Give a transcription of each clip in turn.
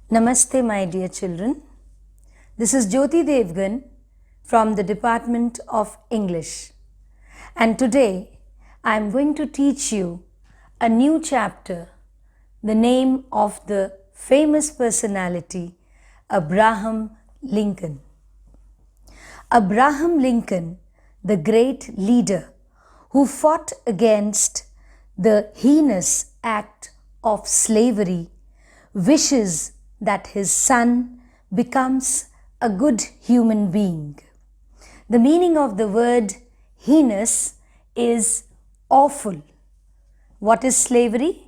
Namaste, my dear children. This is Jyoti Devgan from the Department of English. And today I am going to teach you a new chapter, the name of the famous personality, Abraham Lincoln. Abraham Lincoln, the great leader who fought against the heinous act of slavery, wishes that his son becomes a good human being. The meaning of the word heinous is awful. What is slavery?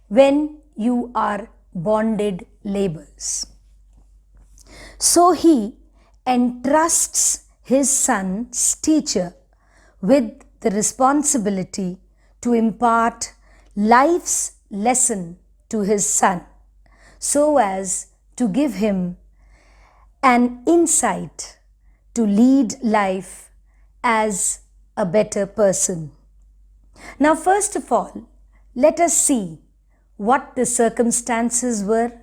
When you are bonded laborers. So he entrusts his son's teacher with the responsibility to impart life's lesson to his son, so as to give him an insight to lead life as a better person. Now, first of all, let us see what the circumstances were,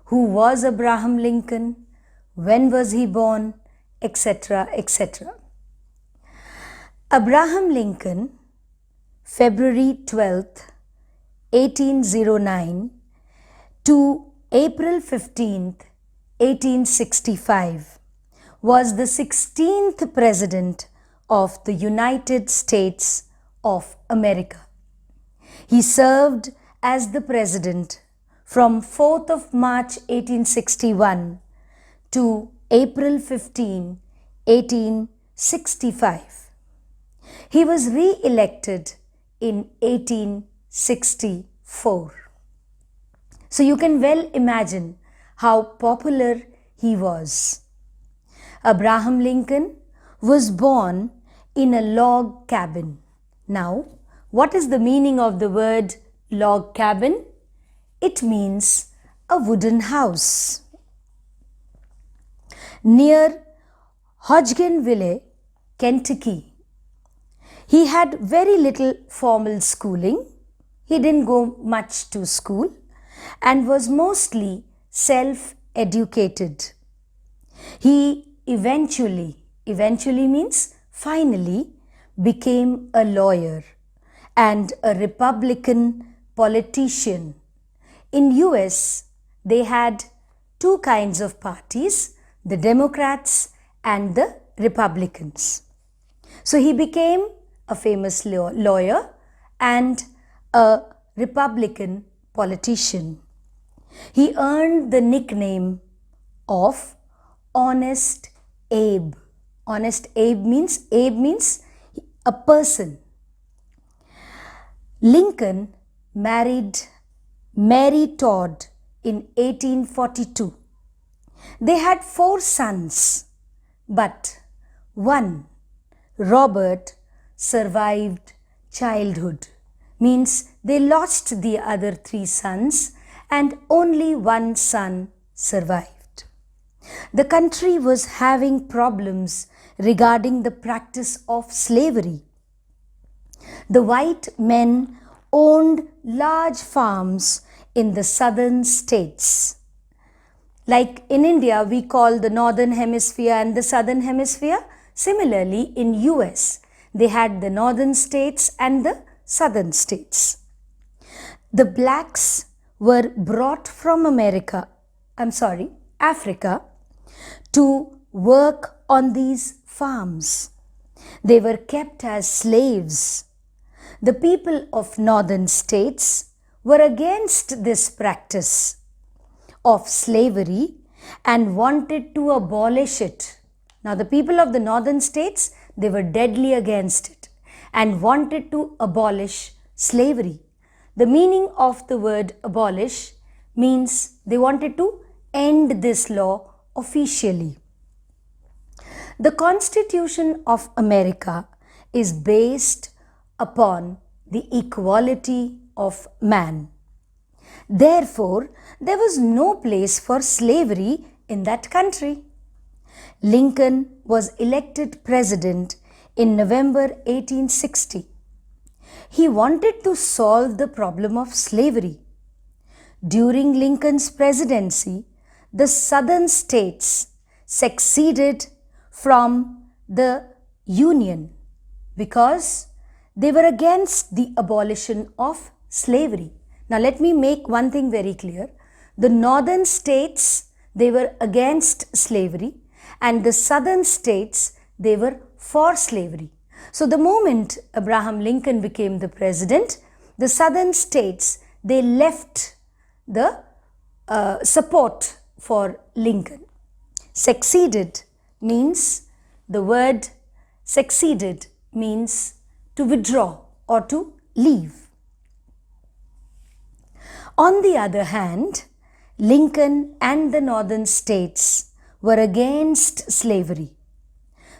who was Abraham Lincoln, when was he born, etc., etc. Abraham Lincoln, February 12th, 1809 to April 15th, 1865, was the 16th President of the United States of America. He served as the President from 4th of March 1861 to April 15, 1865. He was re-elected in 1864. So you can well imagine how popular he was. Abraham Lincoln was born in a log cabin. Now, what is the meaning of the word log cabin? It means a wooden house. Near Hodgenville, Kentucky. He had very little formal schooling. He didn't go much to school and was mostly self-educated. He eventually means finally, became a lawyer and a Republican politician. In US, they had two kinds of parties, the Democrats and the Republicans. So he became a famous lawyer and a Republican politician. He earned the nickname of Honest Abe. Honest Abe means a person. Lincoln married Mary Todd in 1842. They had 4 sons, but one, Robert, survived childhood. Means they lost the other 3 sons and only one son survived. The country was having problems regarding the practice of slavery. The white men owned large farms in the southern states. Like in India, we call the northern hemisphere and the southern hemisphere. Similarly, in US, they had the northern states and the southern states. The blacks were brought from Africa, to work on these farms. They were kept as slaves. The people of northern states were against this practice of slavery and wanted to abolish it. Now, the people of the northern states, they were deadly against it and wanted to abolish slavery. The meaning of the word abolish means they wanted to end this law officially. The Constitution of America is based upon the equality of man. Therefore, there was no place for slavery in that country. Lincoln was elected president in November 1860. He wanted to solve the problem of slavery. During Lincoln's presidency, the southern states seceded from the Union because they were against the abolition of slavery. Now let me make one thing very clear. The northern states, they were against slavery, and the southern states, they were for slavery. So the moment Abraham Lincoln became the president, the southern states, they left the support for Lincoln. Succeeded means, the word succeeded means to withdraw or to leave. On the other hand, Lincoln and the northern states were against slavery.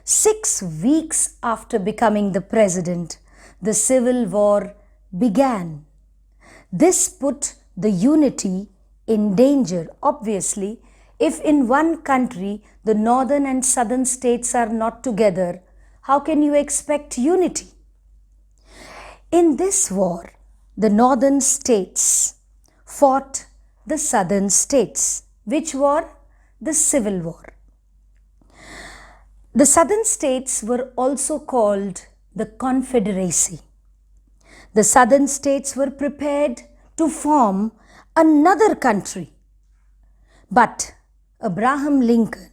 6 weeks after becoming the president, the Civil War began. This put the unity in danger. Obviously, if in one country the northern and southern states are not together, how can you expect unity? In this war, the northern states fought the southern states. Which war? The Civil War. The southern states were also called the Confederacy. The southern states were prepared to form another country. But Abraham Lincoln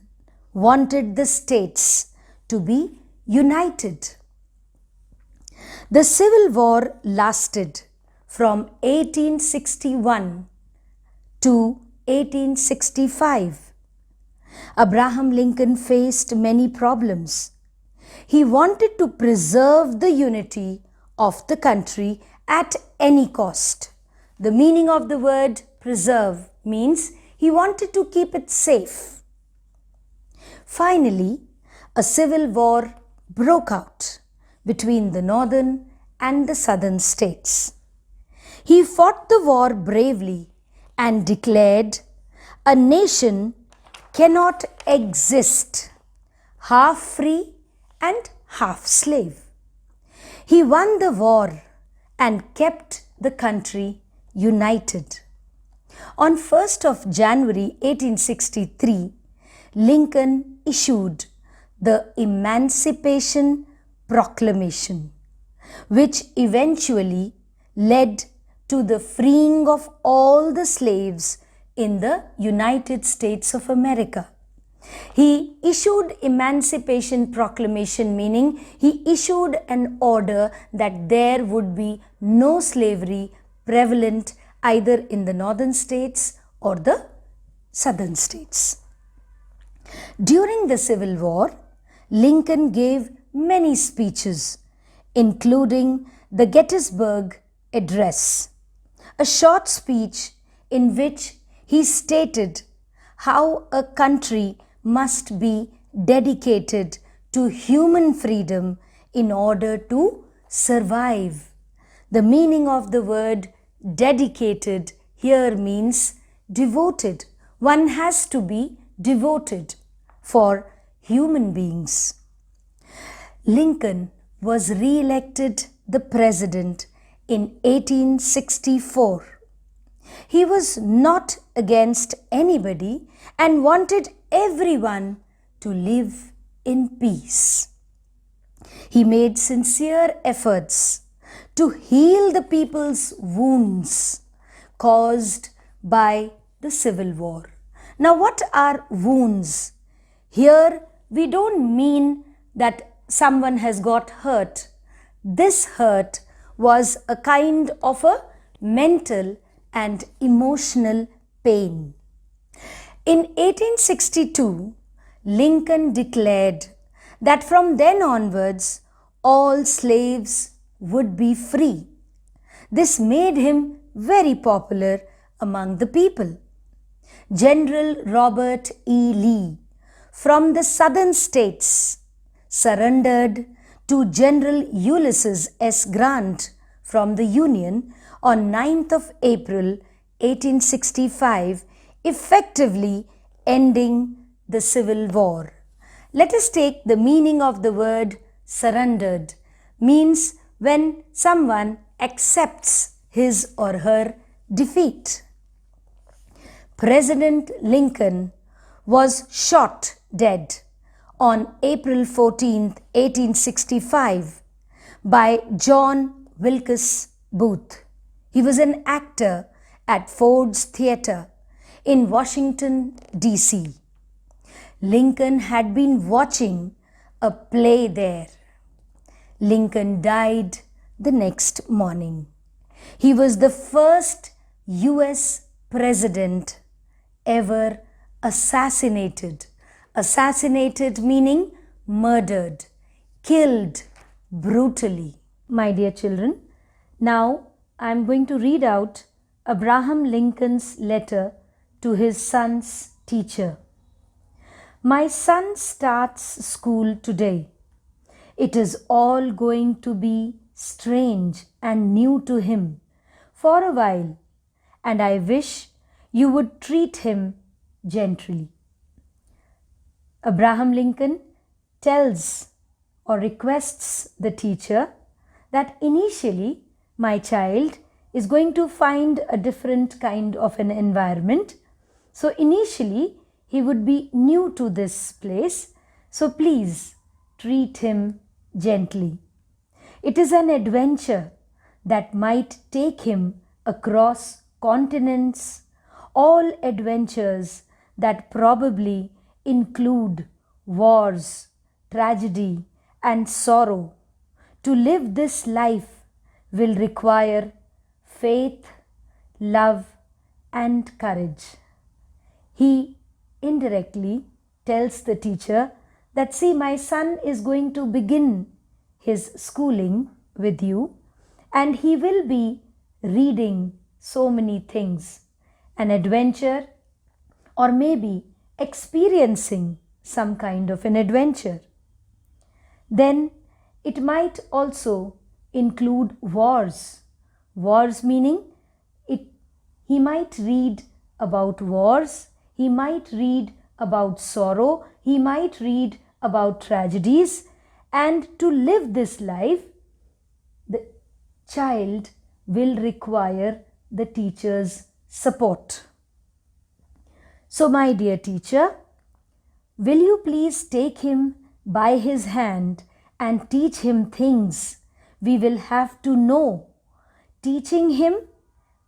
wanted the states to be united. The Civil War lasted from 1861 to 1865. Abraham Lincoln faced many problems. He wanted to preserve the unity of the country at any cost. The meaning of the word preserve means he wanted to keep it safe. Finally, a civil war broke out between the northern and the southern states. He fought the war bravely and declared, "A nation cannot exist half free and half slave." He won the war and kept the country united. On 1st of January 1863, Lincoln issued the Emancipation Proclamation, which eventually led to the freeing of all the slaves in the United States of America. He issued Emancipation Proclamation, meaning he issued an order that there would be no slavery prevalent either in the northern states or the southern states. During the Civil War, Lincoln gave many speeches, including the Gettysburg Address, a short speech in which he stated how a country must be dedicated to human freedom in order to survive. The meaning of the word dedicated here means devoted. One has to be devoted for human beings. Lincoln was re-elected the president in 1864. He was not against anybody and wanted everyone to live in peace. He made sincere efforts to heal the people's wounds caused by the Civil War. Now, what are wounds? Here, we don't mean that someone has got hurt. This hurt was a kind of a mental and emotional pain. In 1862, Lincoln declared that from then onwards, all slaves would be free. This made him very popular among the people. General Robert E. Lee from the southern states surrendered to General Ulysses S. Grant from the Union on 9th of April 1865, effectively ending the Civil War. Let us take the meaning of the word surrendered. Means when someone accepts his or her defeat. President Lincoln was shot dead on April 14, 1865 by John Wilkes Booth. He was an actor at Ford's Theatre in Washington, D.C. Lincoln had been watching a play there. Lincoln died the next morning. He was the first US president ever assassinated. Assassinated meaning murdered, killed brutally. My dear children, now I am going to read out Abraham Lincoln's letter to his son's teacher. My son starts school today. It is all going to be strange and new to him for a while, and I wish you would treat him gently. Abraham Lincoln tells or requests the teacher that initially my child is going to find a different kind of an environment. So initially he would be new to this place, so please treat him gently. It is an adventure that might take him across continents, all adventures that probably include wars, tragedy, and sorrow. To live this life will require faith, love, and courage. He indirectly tells the teacher that, see, my son is going to begin his schooling with you and he will be reading so many things, an adventure, or maybe experiencing some kind of an adventure. Then it might also include wars. Wars meaning he might read about wars, he might read about sorrow, he might read about tragedies, and to live this life, the child will require the teacher's support. So, my dear teacher, will you please take him by his hand and teach him things we will have to know, teaching him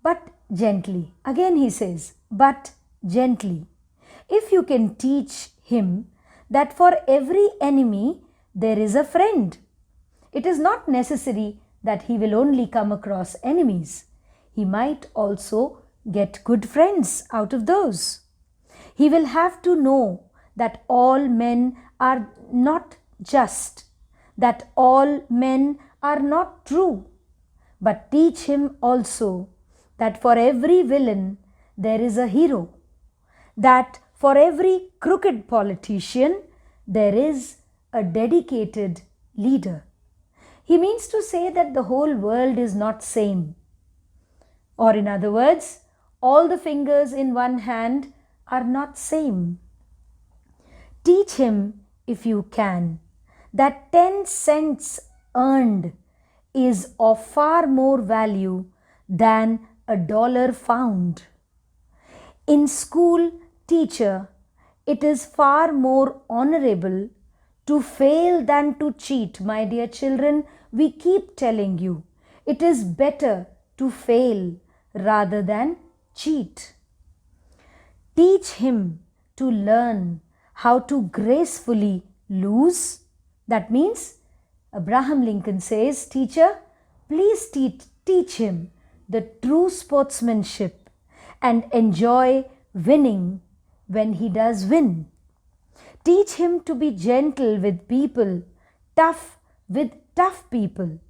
but gently. Again he says, but gently. If you can teach him that for every enemy there is a friend. It is not necessary that he will only come across enemies. He might also get good friends out of those. He will have to know that all men are not just, that all men are not true. But teach him also that for every villain there is a hero, that for every crooked politician there is a dedicated leader. He means to say that the whole world is not same. Or in other words, all the fingers in one hand are not same. Teach him, if you can, that 10 cents earned is of far more value than $1 found. In school, teacher, it is far more honorable to fail than to cheat. My dear children, we keep telling you, it is better to fail rather than cheat. Teach him to learn how to gracefully lose. That means Abraham Lincoln says, teacher, please teach him the true sportsmanship and enjoy winning when he does win. Teach him to be gentle with people, tough with tough people.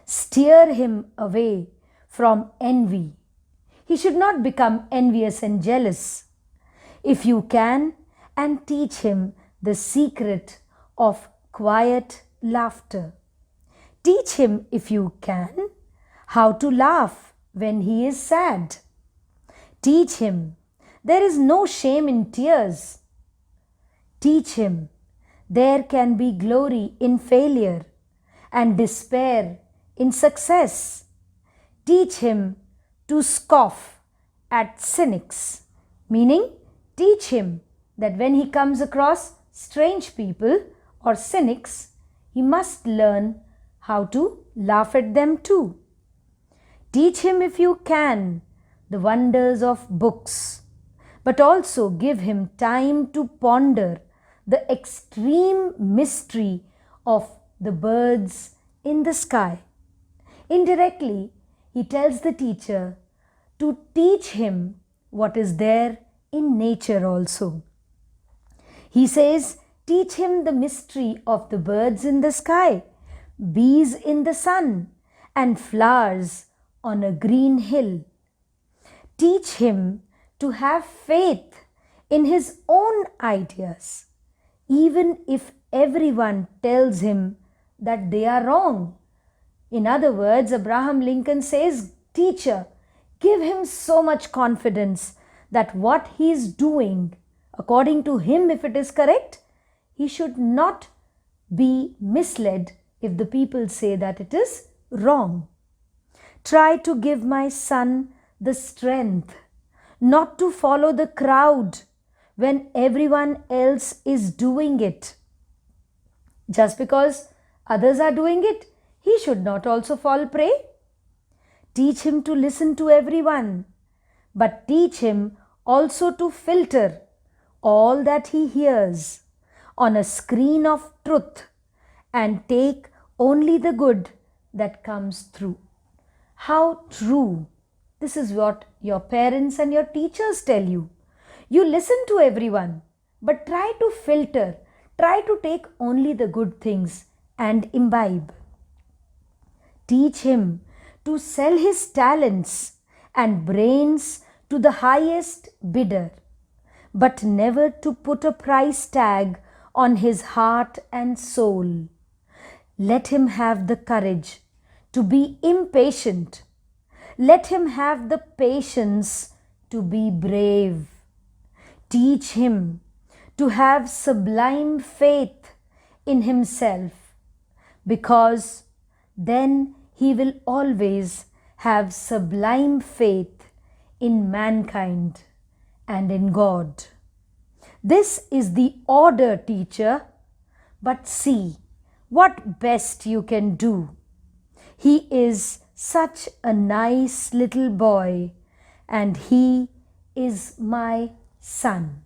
Steer him away from envy. He should not become envious and jealous. If you can, and teach him the secret of quiet laughter. Teach him, if you can, how to laugh when he is sad. Teach him there is no shame in tears. Teach him there can be glory in failure and despair in success. Teach him to scoff at cynics, meaning teach him that when he comes across strange people or cynics, he must learn how to laugh at them too. Teach him, if you can, the wonders of books, but also give him time to ponder the extreme mystery of the birds in the sky. Indirectly, he tells the teacher to teach him what is there in nature also. He says, teach him the mystery of the birds in the sky, bees in the sun, and flowers on a green hill. Teach him to have faith in his own ideas, even if everyone tells him that they are wrong. In other words, Abraham Lincoln says, teacher, give him so much confidence that what he is doing, according to him, if it is correct, he should not be misled if the people say that it is wrong. Try to give my son the strength not to follow the crowd when everyone else is doing it. Just because others are doing it, he should not also fall prey. Teach him to listen to everyone, but teach him also to filter all that he hears on a screen of truth and take only the good that comes through. How true! This is what your parents and your teachers tell you. You listen to everyone, but try to filter, try to take only the good things and imbibe. Teach him to sell his talents and brains to the highest bidder, but never to put a price tag on his heart and soul. Let him have the courage to be impatient. Let him have the patience to be brave. Teach him to have sublime faith in himself, because then he will always have sublime faith in mankind and in God. This is the order, teacher, but see what best you can do. He is such a nice little boy, and he is my son.